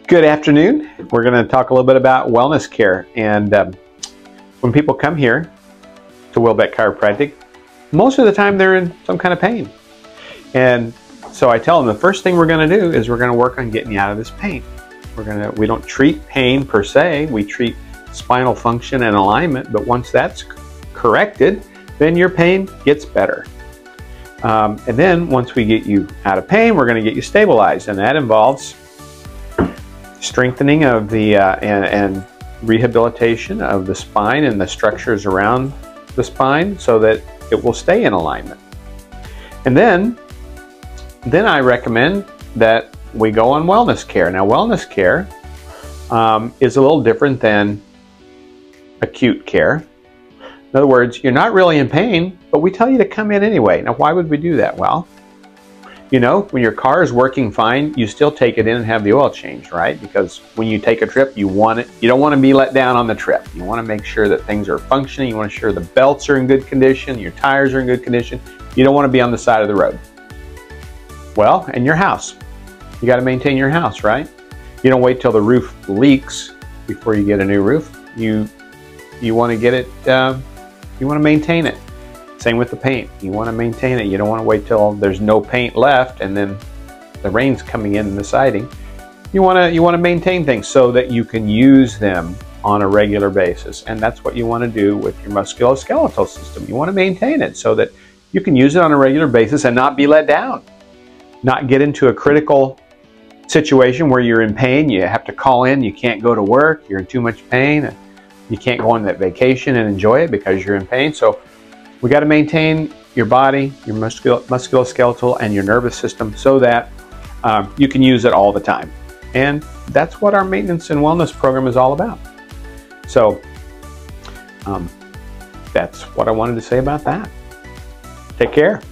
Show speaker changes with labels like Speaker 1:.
Speaker 1: Good afternoon. We're going to talk a little bit about wellness care. And when people come here to Wilbeck Chiropractic, most of the time they're in some kind of pain. And so I tell them the first thing we're going to do is we're going to work on getting you out of this pain. We don't treat pain per se, we treat spinal function and alignment, but once that's corrected, then your pain gets better. And then once we get you out of pain, we're going to get you stabilized, and that involves strengthening of the and rehabilitation of the spine and the structures around the spine so that it will stay in alignment. And then I recommend that we go on wellness care. Now, wellness care is a little different than acute care. In other words, you're not really in pain, but we tell you to come in anyway. Now, why would we do that? Well, you know, when your car is working fine, you still take it in and have the oil change, right? Because when you take a trip, you don't want to be let down on the trip. You want to make sure that things are functioning. You want to ensure the belts are in good condition, your tires are in good condition. You don't want to be on the side of the road. Well, and your house. You got to maintain your house, right? You don't wait till the roof leaks before you get a new roof. You want to get it, you want to maintain it. Same with the paint. You want to maintain it. You don't want to wait till there's no paint left and then the rain's coming in the siding. You want to maintain things so that you can use them on a regular basis. And that's what you want to do with your musculoskeletal system. You want to maintain it so that you can use it on a regular basis and not be let down. Not get into a critical situation where you're in pain, you have to call in, you can't go to work, you're in too much pain, you can't go on that vacation and enjoy it because you're in pain. So we got to maintain your body, your musculoskeletal and your nervous system so that you can use it all the time. And that's what our maintenance and wellness program is all about. So that's what I wanted to say about that. Take care.